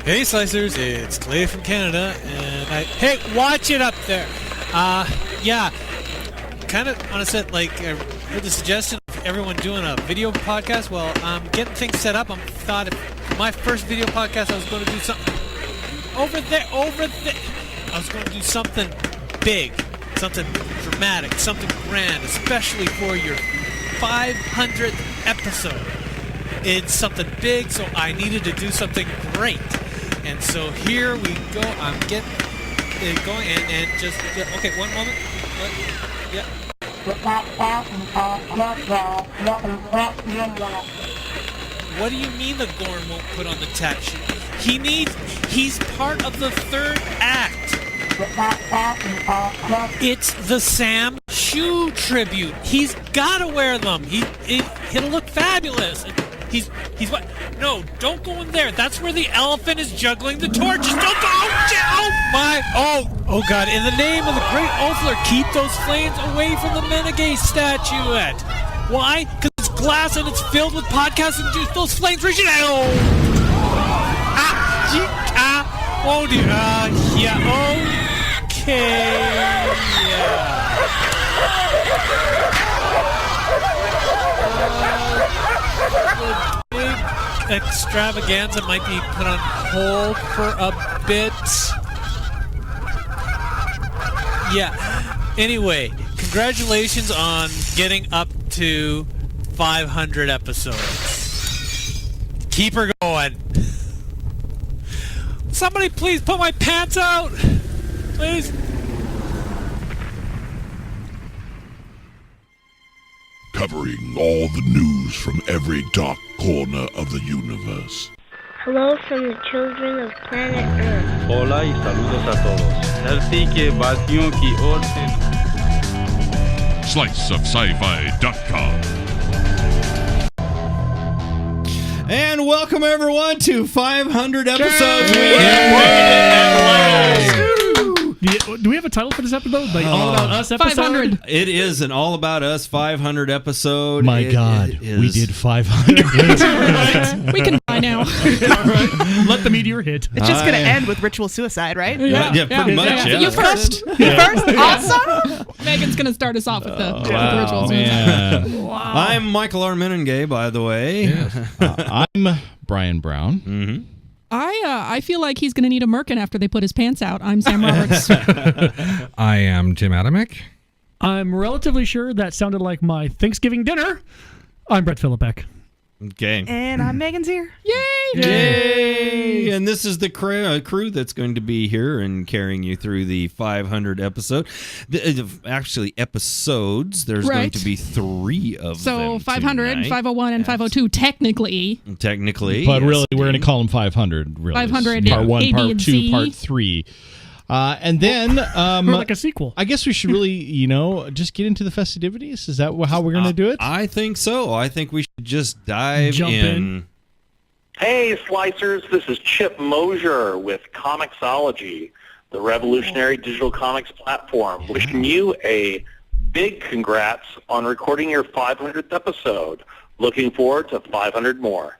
Hey Slicers, it's Clay from Canada, and hey, watch it up there. Yeah, kind of on a set, like, I heard the suggestion of everyone doing a video podcast. Well, I'm getting things set up. I thought if my first video podcast, I was going to do something over there. I was going to do something big, something dramatic, something grand, especially for your 500th episode. It's something big, so I needed to do something great. And so here we go. I'm getting it going, and just okay. One moment. Yeah. What do you mean the Gorn won't put on the tap sheet? He's part of the third act. It's the Sam shoe tribute. He's gotta wear them. He'll look fabulous. He's what? No, don't go in there. That's where the elephant is juggling the torches. Don't go! Oh my! Oh God! In the name of the great Ulfler, keep those flames away from the Menegay statuette. Why? Because it's glass and it's filled with podcasting juice. Those flames reach it. Oh! Oh dear. Yeah. Okay. Yeah. The big extravaganza might be put on hold for a bit. Yeah. Anyway, congratulations on getting up to 500 episodes. Keep her going. Somebody please put my pants out. Please. Covering all the news from every dark corner of the universe. Hello from the children of planet Earth. Hola y saludos a todos. Sliceofsci-fi.com. And welcome everyone to 500 episodes. Do we have a title for this episode? Like All About Us episode? 500. It is an All About Us 500 episode. My God, we did 500. We can die now. Let the meteor hit. It's just going to end with ritual suicide, right? Yeah, pretty much. Yeah. You first. Awesome. Megan's going to start us off with the ritual suicide. Wow. I'm Michael R. Menengay, by the way. Yeah. I'm Brian Brown. Mm-hmm. I feel like he's going to need a merkin after they put his pants out. I'm Sam Roberts. I am Jim Adamick. I'm relatively sure that sounded like my Thanksgiving dinner. I'm Brett Philippek. Okay. And I'm Megan's here. Yay! And this is the crew that's going to be here and carrying you through the 500 episode. Actually, episodes. There's going to be 3 of them. So 500, tonight. 501, and 502, technically. But really, we're going to call them 500. Really. 500, Part 1, A, B, Part and 2, C. Part 3. And then... or like a sequel. I guess we should really, just get into the festivities. Is that how we're going to do it? I think so. I think we should just jump in. Hey, Slicers. This is Chip Mosier with Comixology, the revolutionary digital comics platform, wishing you a big congrats on recording your 500th episode. Looking forward to 500 more.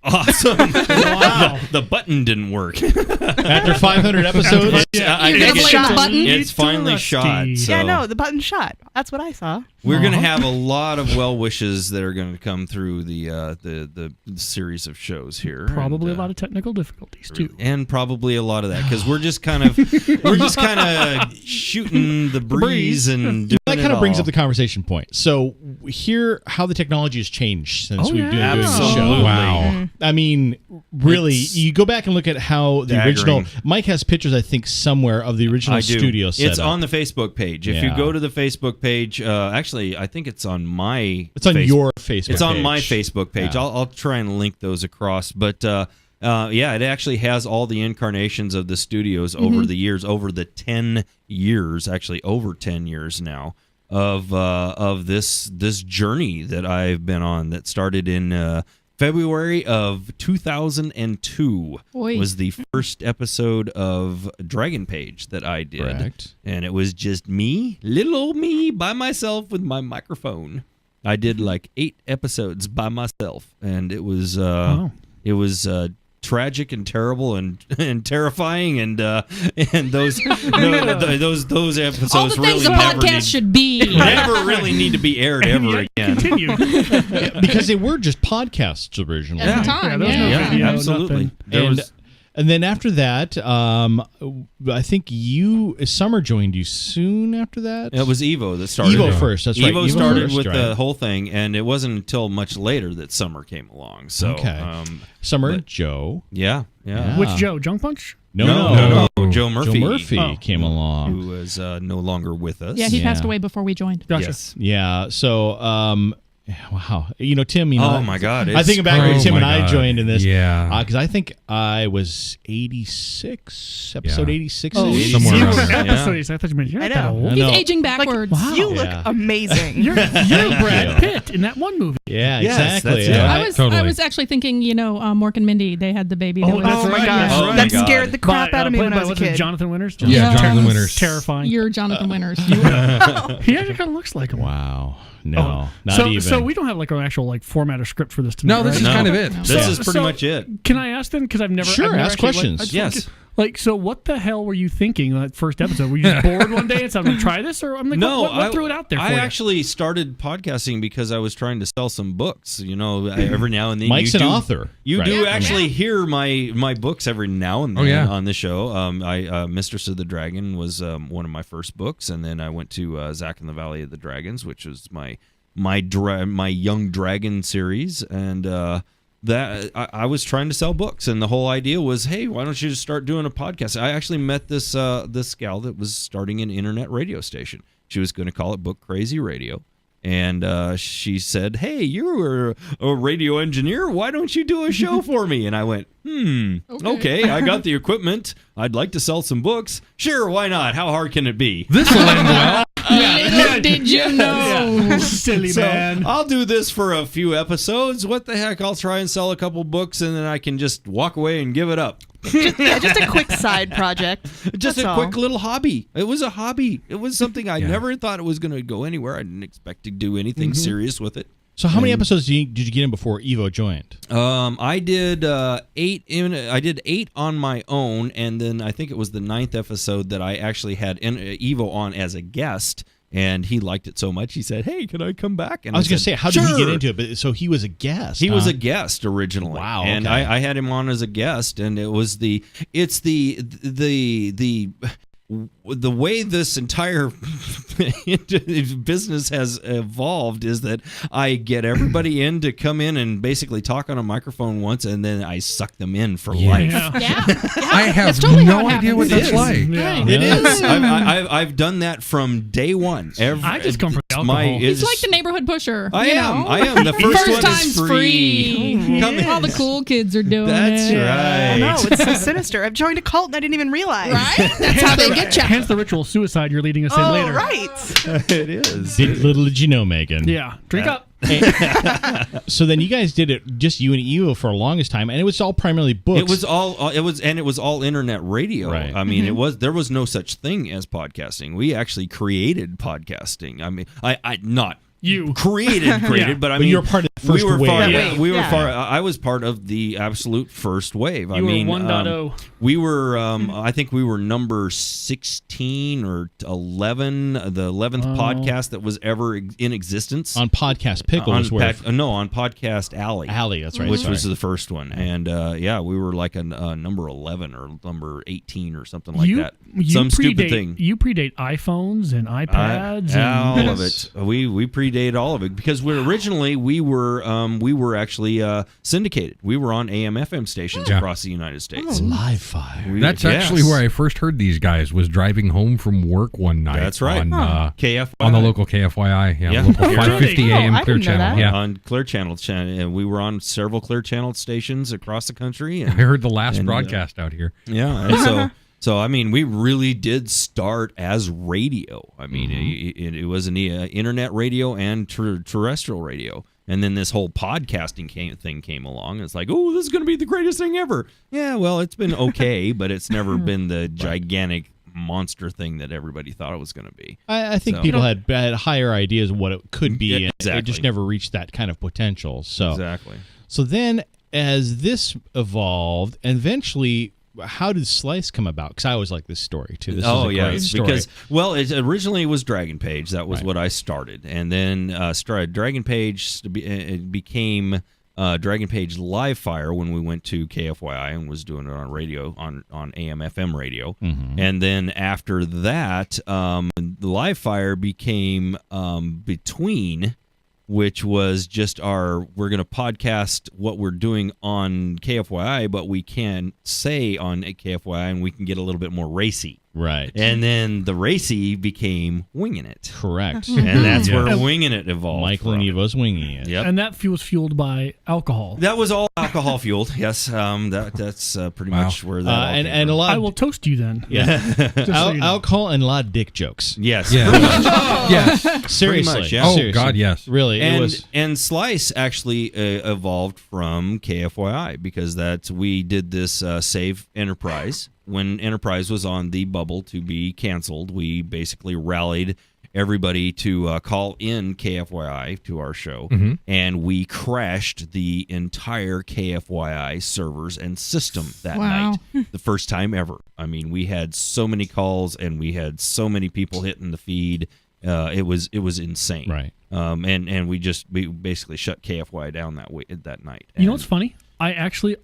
Awesome. Wow. The button didn't work. After 500 episodes? It's finally shot. So. Yeah, no, the button shot. That's what I saw. We're going to have a lot of well wishes that are going to come through the series of shows here. Probably a lot of technical difficulties too. And probably a lot of that because we're just kind of shooting the breeze and doing that kind of brings up the conversation point. So hear how the technology has changed since we've been doing the show. Wow. I mean, really, you go back and look at how the original... Mike has pictures, I think, somewhere of the original studio setup. It's on the Facebook page. If you go to the Facebook page, actually, I think it's on my... It's on your Facebook page. It's on my Facebook page. Yeah. I'll try and link those across. But, it actually has all the incarnations of the studios over the years, over the 10 years, actually over 10 years now, of this journey that I've been on that started in... February of 2002 was the first episode of Dragon Page that I did. Correct. And it was just me, little old me, by myself with my microphone. I did like 8 episodes by myself, and it was tragic and terrible and terrifying, and those episodes All the things really a podcast should be. never really need to be aired ever again. Continue. Because they were just podcasts originally. At the time, there was no video, absolutely. nothing. And then after that, I think Summer joined you soon after that. It was Evo that started. Evo first, that's right. Evo started first, with right. the whole thing, and it wasn't until much later that Summer came along. So, Summer and Joe. Yeah. Which Joe? Junk Punch? No. Joe Murphy. Joe Murphy came along. Who was no longer with us. Yeah, he passed away before we joined. Gotcha. Yes. Yeah, so... wow. Tim, oh my God. I think back when Tim and I joined in this. Yeah. Because I think I was 86, episode 86. Oh, somewhere you around were there. episode 86. I thought you meant you're I not that know. old. He's aging backwards. Like, you look Yeah. amazing. You're Brad Pitt in that one movie. Yeah, Yes, exactly. that's it. Yeah. I was actually thinking, Mork and Mindy, they had the baby. that was- that's Oh my right. gosh, Oh my that God. scared the crap out of me Played when by, I was a what's it, kid. Jonathan Winters? Yeah, Jonathan Winters. Terrifying. You're Jonathan Winters. He actually kind of looks like him. Wow. No, not so, even. So we don't have like an actual like format or script for this tonight. No, this is right? kind of it. This is pretty much it. Can I ask then? Because I've never. Sure, I've never ask actually, questions. I just Yes. wanted to- so what the hell were you thinking that first episode? Were you just bored one day and said, I'm going to try this? Or I'm like, No, what threw it out there for I you? actually started podcasting because I was trying to sell some books. Every now and then. Mike's an author. You Right. do Yeah. actually hear my books every now and then Oh, yeah. on the show. Mistress of the Dragon was one of my first books, and then I went to Zack in the Valley of the Dragons, which was my Young Dragon series, and that I was trying to sell books, and the whole idea was, hey, why don't you just start doing a podcast? I actually met this gal that was starting an internet radio station. She was going to call it Book Crazy Radio. And she said, hey, you were a radio engineer. Why don't you do a show for me? And I went, okay, I got the equipment. I'd like to sell some books. Sure, why not? How hard can it be? This will end well. Little did you know. Silly man. I'll do this for a few episodes. What the heck? I'll try and sell a couple books, and then I can just walk away and give it up. Just a quick side project. Just That's a all. quick little hobby. It was a hobby. It was something I never thought it was going to go anywhere. I didn't expect to do anything serious with it. So how many episodes did you get in before Evo joined? I did 8. I did 8 on my own, and then I think it was the 9th episode that I actually had Evo on as a guest. And he liked it so much, he said, hey, can I come back? And I was going to say, how did he "Sure." get into it? But so he was a guest. He was a guest originally. Wow, And okay. I had him on as a guest, and the way this entire business has evolved is that I get everybody in to come in and basically talk on a microphone once, and then I suck them in for life. Yeah. I have That's totally how no it idea what happens. that's like. Yeah. It is. I've done that from day one. I just come from alcohol. He's like the neighborhood pusher. I you am. know? I am. The first one time's is free. Come in. All the cool kids are doing That's it. right. I know, it's so sinister. I've joined a cult and I didn't even realize. Right? That's how they get you. Hence the ritual suicide you're leading us in Oh, later. right. It is. Little did you know, Megan. Yeah. Drink up. So then you guys did it, just you and Evo, for the longest time, and it was all primarily books. It was all internet radio. Right. I mean, there was no such thing as podcasting. We actually created podcasting. I mean, I not You. created, Yeah. but I But mean, you were part of the first we were wave. Far, Yeah. we were Yeah. far. I was part of the absolute first wave. I You were mean, 1.0. we were. I think we were number 16 or 11, the 11th podcast that was ever in existence on Podcast Pickle. on was where on Podcast Alley. Alley, that's right. Which sorry. was the first one, and we were like a number 11 or number 18 or something like that. Some stupid thing. You predate iPhones and iPads. all and of it. We predate all of it because originally we were actually syndicated. We were on AM/FM stations Yeah. across the United States. Live fire. That's actually where I first heard these guys. Was driving home from work one night. That's right. On, KFYI. on the local KFYI. Yeah, Yeah. local Really? 550 Oh, AM I Clear didn't know Channel. that. Yeah. on Clear Channel, and we were on several Clear Channel stations across the country. And, I heard the last and, broadcast out here. Yeah, and so I mean, we really did start as radio. I mean, it was an internet radio and terrestrial radio, and then this whole podcasting thing came along. It's like, oh, this is going to be the greatest thing ever. Yeah, well, it's been okay, but it's never been the gigantic monster thing that everybody thought it was going to be. I think people had higher ideas of what it could be, and exactly. it just never reached that kind of potential. So exactly. So then, as this evolved, and eventually, how did Slice come about? Because I always like this story too. This is a great story. Because it originally was Dragon Page. That was what I started, and then Dragon Page it became Dragon Page Live Fire when we went to KFYI and was doing it on radio on AM/FM radio, and then after that, Live Fire became Between, which was just we're going to podcast what we're doing on KFYI, but we can say on KFYI and we can get a little bit more racy. Right. And then the racy became Winging It. Correct. And that's where Winging It evolved. Michael and Evo's Winging It. Yep. And that was fueled by alcohol. That was all alcohol fueled. Yes. That's pretty much where that and a lot. I will toast you then. Yeah. So you know. Alcohol and a lot of dick jokes. Yes. Yeah. Yes. Seriously. Much, yeah. Oh, Seriously. God, yes. Really. And Slice actually evolved from KFYI because we did this Save Enterprise. When Enterprise was on the bubble to be canceled, we basically rallied everybody to call in KFYI to our show, and we crashed the entire KFYI servers and system that night. The first time ever. I mean, we had so many calls and we had so many people hitting the feed. It was insane. Right. And we basically shut KFYI down that night. You know what's funny? I actually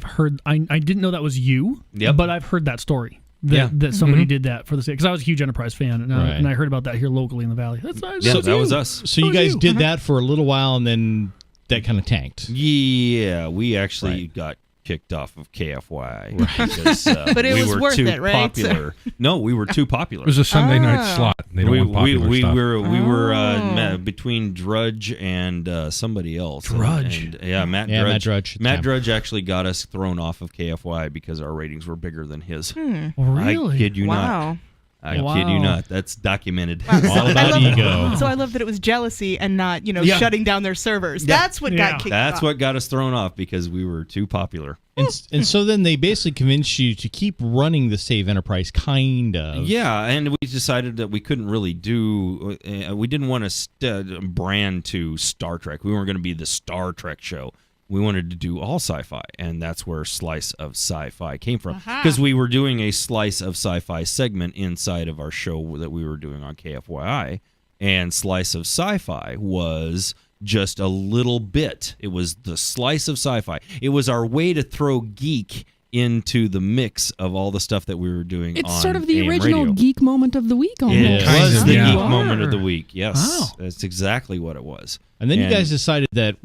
heard. I didn't know that was you. Yep. But I've heard that story that somebody did that for the sake, because I was a huge Enterprise fan, and I heard about that here locally in the Valley. That was us. So you guys did that for a little while, and then that kind of tanked. Yeah, we actually got kicked off of KFYI because but it we was were worth too it, right? popular. No, we were too popular. It was a Sunday night slot. They don't want popular stuff. We were between Drudge and somebody else. Drudge. Matt Drudge. Matt Drudge actually got us thrown off of KFYI because our ratings were bigger than his. Really? I kid you not. Wow. I kid you not. That's documented. All about ego. So I love that it was jealousy and not, shutting down their servers. Yeah. That's what got kicked off. That's what got us thrown off because we were too popular. And so then they basically convinced you to keep running the Save Enterprise, kind of. Yeah, and we decided that we couldn't really do. We didn't want to brand to Star Trek. We weren't going to be the Star Trek show. We wanted to do all sci-fi, and that's where Slice of Sci-Fi came from. Because we were doing a Slice of Sci-Fi segment inside of our show that we were doing on KFYI, and Slice of Sci-Fi was just a little bit. It was the Slice of Sci-Fi. It was our way to throw geek into the mix of all the stuff that we were doing on It's sort of the AM original radio. geek moment of the week almost. It was the geek Wow. moment of the week. Yes, Wow. that's exactly what it was. And then you guys decided that,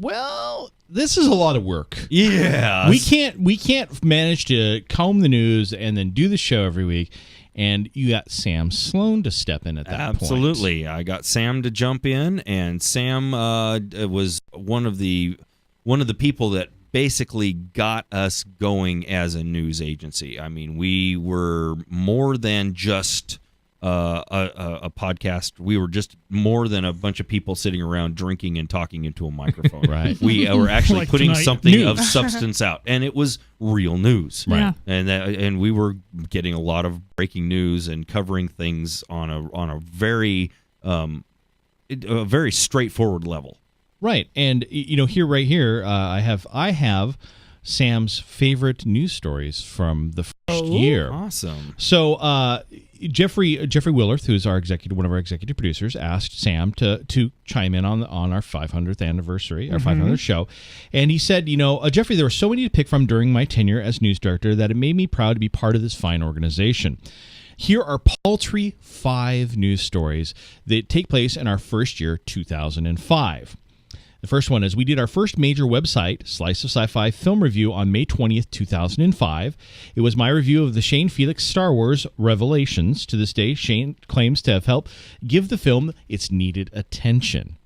this is a lot of work. Yeah, we can't manage to comb the news and then do the show every week. And you got Sam Sloane to step in at that point. Absolutely, I got Sam to jump in, and Sam was one of the people that basically got us going as a news agency. I mean, we were more than just a podcast. We were just more than a bunch of people sitting around drinking and talking into a microphone. Right. We were actually Like putting tonight. something News. of substance out, and it was real news. Right. And we were getting a lot of breaking news and covering things on a very straightforward level. Right. And right here, I have Sam's favorite news stories from the first year. Awesome. So Jeffrey Willerth, who's one of our executive producers, asked Sam to chime in on our 500th anniversary, our 500th show, and he said, Jeffrey, there were so many to pick from during my tenure as news director that it made me proud to be part of this fine organization. Here are paltry 5 news stories that take place in our first year, 2005. The first one is we did our first major website, Slice of Sci-Fi film review on May 20th, 2005. It was my review of the Shane Felix Star Wars Revelations. To this day, Shane claims to have helped give the film its needed attention,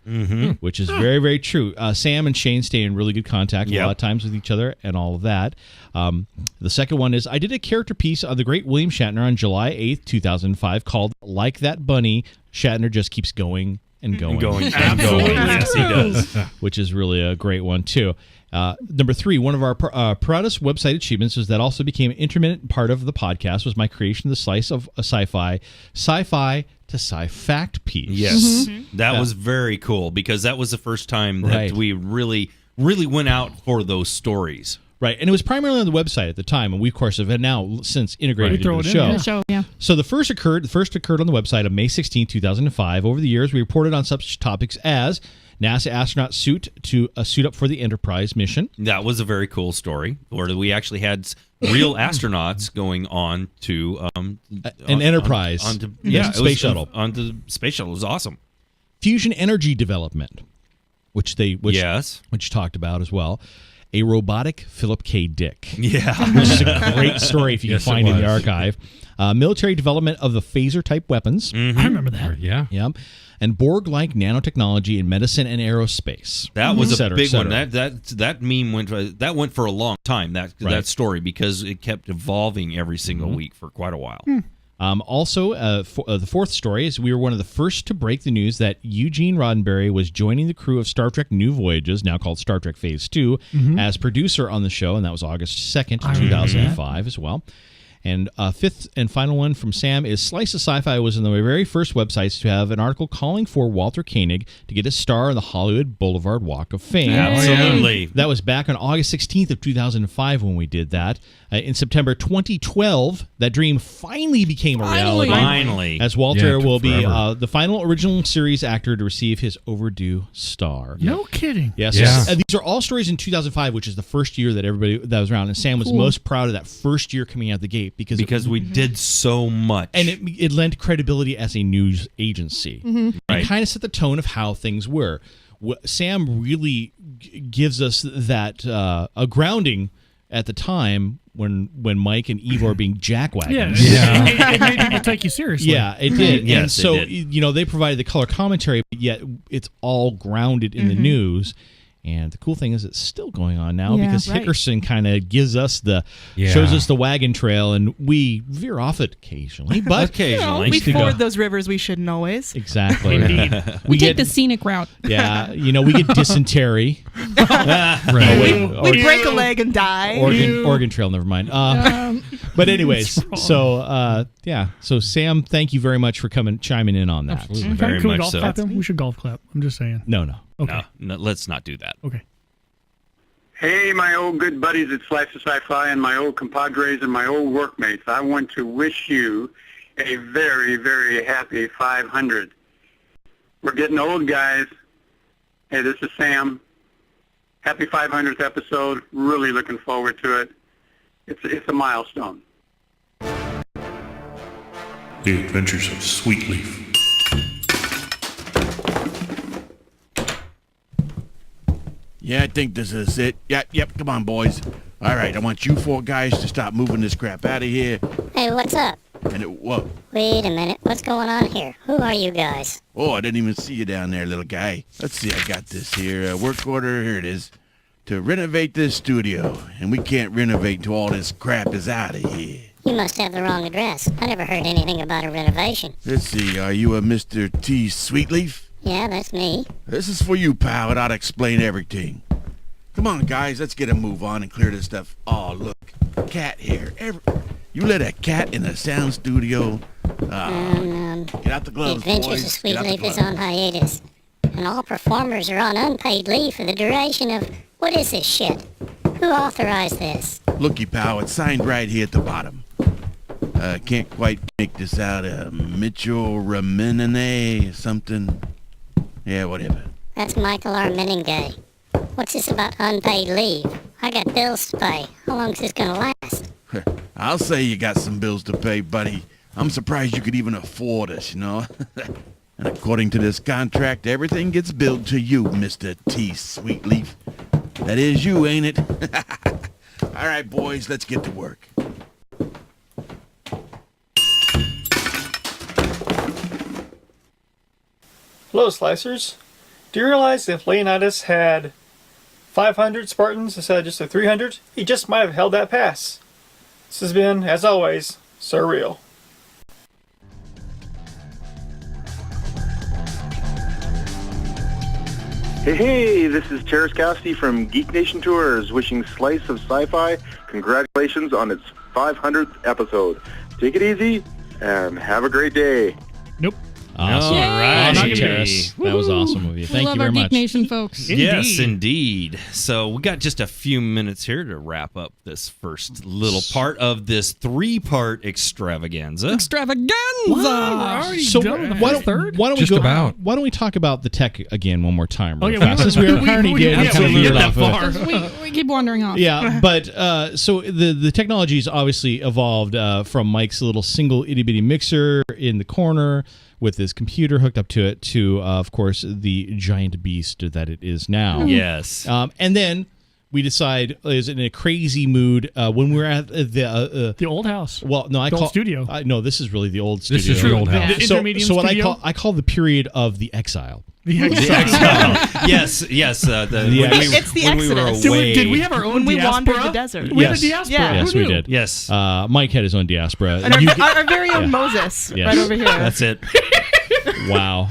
which is very, very true. Sam and Shane stay in really good contact a lot of times with each other and all of that. The second one is I did a character piece on the great William Shatner on July 8th, 2005 called Like That Bunny, Shatner Just Keeps Going and going. Absolutely. Yes, he does. Which is really a great one, too. Number 3, one of our proudest website achievements is that also became an intermittent part of the podcast was my creation of the slice of a Sci-Fi to Sci-Fact piece. Yes. That was very cool because that was the first time that we really went out for those stories. Right, and it was primarily on the website at the time, and we, of course, have now since integrated into the show. So the first occurred on the website on May 16, 2005. Over the years, we reported on such topics as NASA astronaut suit up for the Enterprise mission. That was a very cool story, where we actually had real astronauts going on to an Enterprise, space shuttle. Onto the space shuttle. It was awesome. Fusion energy development, which talked about as well. A robotic Philip K. Dick. Yeah. Which is a great story if you can find in the archive. Military development of the phaser-type weapons. I remember that. Yeah. And Borg-like nanotechnology in medicine and aerospace. That was a big one. That meme went for a long time, that story, because it kept evolving every single week for quite a while. Also, the fourth story is we were one of the first to break the news that Eugene Roddenberry was joining the crew of Star Trek New Voyages, now called Star Trek Phase 2, as producer on the show, and that was August 2nd, 2005 as well. And fifth and final one from Sam is Slice of Sci-Fi was one of the very first websites to have an article calling for Walter Koenig to get a star on the Hollywood Boulevard Walk of Fame. Absolutely. That was back on August 16th of 2005 when we did that. In September 2012, that dream finally became a reality. Finally. As Walter will be the final original series actor to receive his overdue star. No kidding. Yes. These are all stories in 2005, which is the first year that everybody that was around. And Sam was most proud of that first year coming out the gate because we did so much. And it lent credibility as a news agency. It kind of set the tone of how things were. Sam really gives us that a grounding at the time when Mike and Eve are being jackwagons. It made people take you seriously. Yeah, it did. Yes, and so, it did. They provided the color commentary, but yet it's all grounded in the news. And the cool thing is it's still going on now because Hickerson kind of gives us shows us the wagon trail, and we veer off it occasionally. But occasionally. We ford those rivers we shouldn't always. Exactly. Indeed. We take the scenic route. Yeah, we get dysentery. We break a leg and die. Oregon Trail, never mind. But anyways, so Sam, thank you very much for chiming in on that. Absolutely. Very Can we much golf so. clap him? We should golf clap. I'm just saying. No. Okay. No, let's not do that. Okay. Hey, my old good buddies at Slice of Sci-Fi and my old compadres and my old workmates. I want to wish you a very, very happy 500. We're getting old, guys. Hey, this is Sam. Happy 500th episode. Really looking forward to it. It's a milestone. The Adventures of Sweetleaf. Yeah, I think this is it. Yep, come on, boys. All right, I want you 4 guys to stop moving this crap out of here. Hey, what's up? Whoa. Wait a minute, what's going on here? Who are you guys? Oh, I didn't even see you down there, little guy. Let's see, I got this here. Work order, here it is. To renovate this studio, and we can't renovate until all this crap is out of here. You must have the wrong address. I never heard anything about a renovation. Let's see, are you a Mr. T. Sweetleaf? Yeah, that's me. This is for you, pal, and I'll explain everything. Come on, guys, let's get a move on and clear this stuff. Oh, look, cat hair. You let a cat in a sound studio? Get out the gloves, The Adventures boys. of Sweetleaf is on hiatus, and all performers are on unpaid leave for the duration of... What is this shit? Who authorized this? Looky, pal, it's signed right here at the bottom. Can't quite make this out. Mitchell Raminene something. Yeah, whatever. That's Michael R. Meningay. What's this about unpaid leave? I got bills to pay. How long is this gonna last? I'll say you got some bills to pay, buddy. I'm surprised you could even afford us, And according to this contract, everything gets billed to you, Mr. T. Sweetleaf. That is you, ain't it? All right, boys, let's get to work. Hello, Slicers. Do you realize if Leonidas had 500 Spartans instead of just the 300, he just might have held that pass? This has been, as always, surreal. Hey, this is Terrace Cassidy from Geek Nation Tours, wishing Slice of Sci-Fi congratulations on its 500th episode. Take it easy and have a great day. Nope. Awesome. Awesome, Terrace. That was awesome of you. Thank you very Love our much. Geek Nation folks. Yes, indeed. So we got just a few minutes here to wrap up this first little part of this 3-part extravaganza. So why don't we Just about. Why don't we talk about the tech again one more time? Really Oh, yeah, fast? Since we already did. we kind of get veered that off of it. far. We keep wandering off. Yeah, but so the technology's obviously evolved from Mike's little single itty bitty mixer in the corner with his computer hooked up to it to, of course, the giant beast that it is now. Yes. And then we decide, is in a crazy mood when we're at the old house. Well, no, I The call old studio. No, this is really the old studio. This is the old house. The So intermediate what studio? I call the period of the exile. The The exile. Yes. It's the when we were Exodus. away. Did we have our own When we diaspora? wandered the desert. We had a diaspora. Yeah. Yes, Who we knew? did. Yes. Mike had his own diaspora. And You our very own Moses, Yes. right over here. That's it. Wow.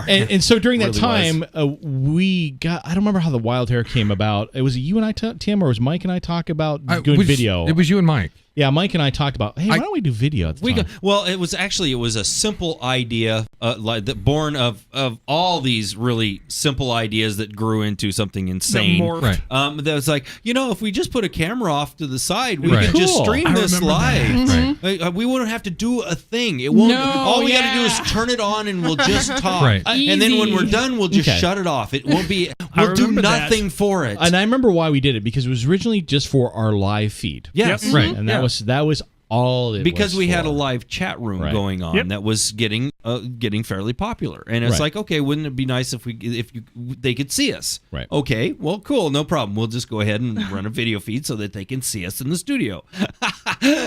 And so during that Really time, we got, I don't remember how the wild hair came about. Was it you and I, Tim, or was Mike and I talk about doing video? It was you and Mike. Yeah, Mike and I talked about, hey, why don't we do video at the time? Well, it was a simple idea, born of all these really simple ideas that grew into something insane. Right. That was like, if we just put a camera off to the side, we Right. could just Cool. stream this remember live. that. Right. We wouldn't have to do a thing. It won't. No, all we got to do yeah. is turn it on, and we'll just talk. Right. And then when we're Easy. done, we'll just Okay. shut it off. It won't be. I We'll do remember that. nothing for it. And I remember why we did it, because it was originally just for our live feed. Yes. Yep. Right. And that was all it because was we had for. a live chat room Right. going on Yep. that was getting fairly popular, and it's Right. like, okay, wouldn't it be nice if they could see us? Right. Okay, well, cool, no problem. We'll just go ahead and run a video feed so that they can see us in the studio.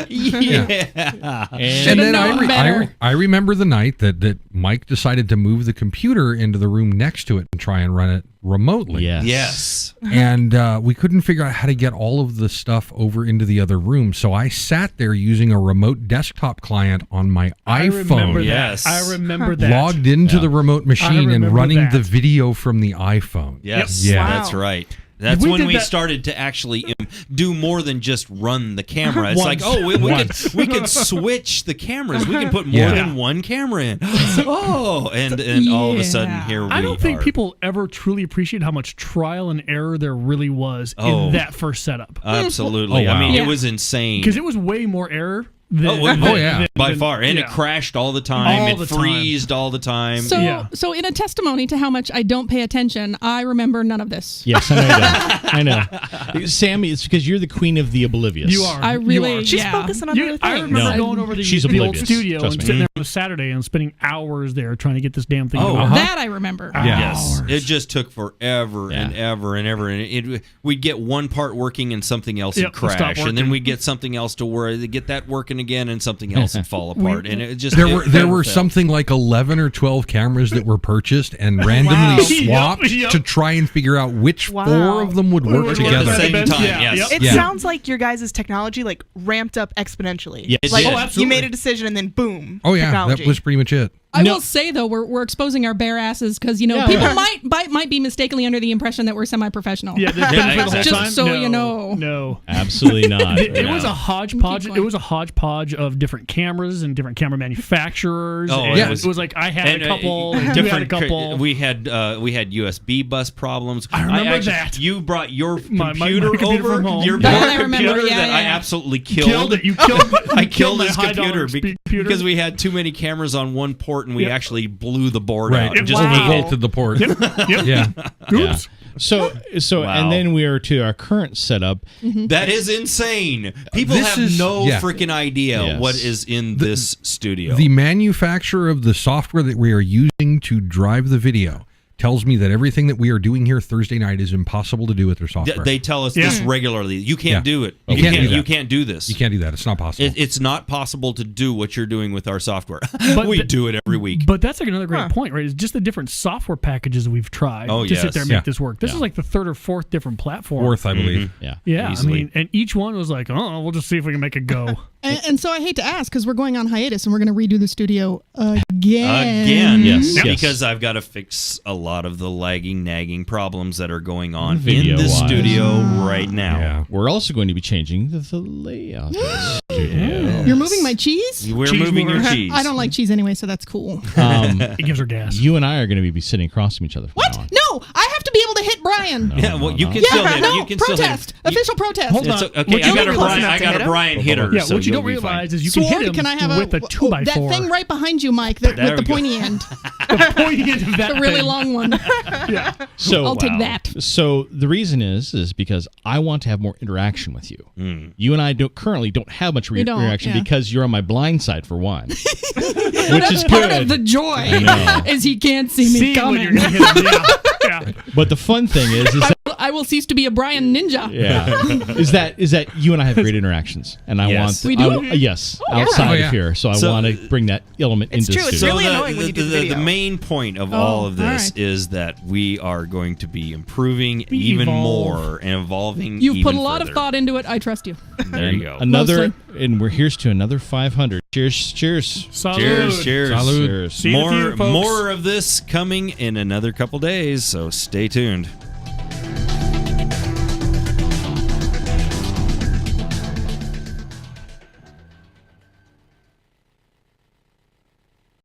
Yeah. And then known better. I remember the night that Mike decided to move the computer into the room next to it and try and run it remotely. Yes. And we couldn't figure out how to get all of the stuff over into the other room. So I sat there using a remote desktop client on my I remember iPhone. Yes. that. I remember that. Logged into the remote machine and remember running that. the video from the iPhone. Yes. Yep. Yeah, Wow. that's right. That's We when did we that- started to actually do more than just run the camera. It's Once. like, oh, we Once. could switch the cameras. We can put more Yeah. than one camera in. Oh, and all of a sudden Yeah. here we I don't think are. people ever truly appreciate how much trial and error there really was Oh. in that first setup. Absolutely. Oh, wow. I mean, Yeah. it was insane. Because it was way more error than. yeah. By far. And it yeah. crashed all the time. All It the time. freezed all the time. So, Yeah. so in a testimony to how much I don't pay attention, I remember none of this. Yes, I know you do. I know. Sammy, it's because you're the queen of the oblivious. You are. I You really, are. She's yeah. focusing on other things. I remember No. going over to She's the old oblivious. studio Trust and me. sitting there on a Saturday and spending hours there trying to get this damn thing Oh, going. That I remember. Yes, Hours. it just took forever and Yeah. ever and ever, and we'd get one part working and something else Yep, would it'll stop crash, and then working. we'd get something else to work, get that working again, and something else would fall apart, and it just There it were failed. something like 11 or 12 cameras that were purchased and randomly Wow. swapped Yep. to try and figure out which Wow. 4 of them would work Would work together. at the same time. Yeah, Yes. yep. It Yeah. sounds like your guys' technology ramped up exponentially. Yes. It Like did. Oh, you absolutely. made a decision and then boom. Oh yeah, technology. that was pretty much it. I No. will say though, we're exposing our bare asses because Yeah, people right. might be mistakenly under the impression that we're semi-professional. Yeah, Yeah, the whole exactly. time. Just so No, you know. No. Absolutely not. It was a hodgepodge. Keep It going. was a hodgepodge of different cameras and different camera manufacturers. Oh, and yeah. it was like I had And, a couple, and you different. had a couple. We had USB bus problems. I remember that. You brought your My computer computer over. from home. Your That I poor remember, computer yeah, that I yeah. absolutely killed. Killed it. You killed. I you killed my his high-dollar computer computer because we had too many cameras on one port, and we Yep. actually blew the board Right. out. And just Wow. ate it. Overvolted the port. Yep. Yeah. Oops. So Wow. and then we are to our current setup. That is insane. People This have is- no yeah. freaking idea Yes. what is in this studio. The manufacturer of the software that we are using to drive the video tells me that everything that we are doing here Thursday night is impossible to do with their software. They tell us this regularly. You can't Yeah. do it. You You can't can't. do that. You can't do this. You can't do that. It's not possible. It's not possible to do what you're doing with our software. But we the- do it every week. But that's like another great point, right? It's just the different software packages we've tried Oh, to sit yes. there and Yeah. make this work. This is like the third or fourth different platform. Fourth, I believe. Yeah. Yeah, Easily. I mean, and each one was like, oh, we'll just see if we can make it go. And so I hate to ask because we're going on hiatus and we're going to redo the studio again. Yes. Because I've got to fix a lot of the lagging, nagging problems that are going on in the studio right now. Yeah. We're also going to be changing the layout of the studio. You're moving my cheese? We're moving your cheese. I don't like cheese anyway, so that's cool. It gives her gas. You and I are going to be sitting across from each other. What? No, I have to be able to hit Brian. You can still hit. No, you can still protest. hit. Official protest. Hold on. Okay, I got a Brian hitter. Yeah, so what you you'll don't be realize fine. is you can hit him Can I have with a 2x4. That thing right behind you, Mike, with the pointy end. The pointy end of that The really thing. long one. Yeah. So I'll take that. So the reason is because I want to have more interaction with you. You and I currently don't have much interaction because you're on my blind side for one, which is good. Part of the joy is he can't see me coming. Yeah. But the fun thing is that I will cease to be a Brian ninja. is that you and I have great interactions, and I want we do. outside of here. So I want to bring that element into the studio. It's really annoying when you do the video. The main point of all of this is that we are going to be improving more and evolving. You've put a even lot further. of thought into it. I trust you. There you go. Here's to another 500. Cheers! Cheers! Salud. More of this coming in another couple days. So stay tuned.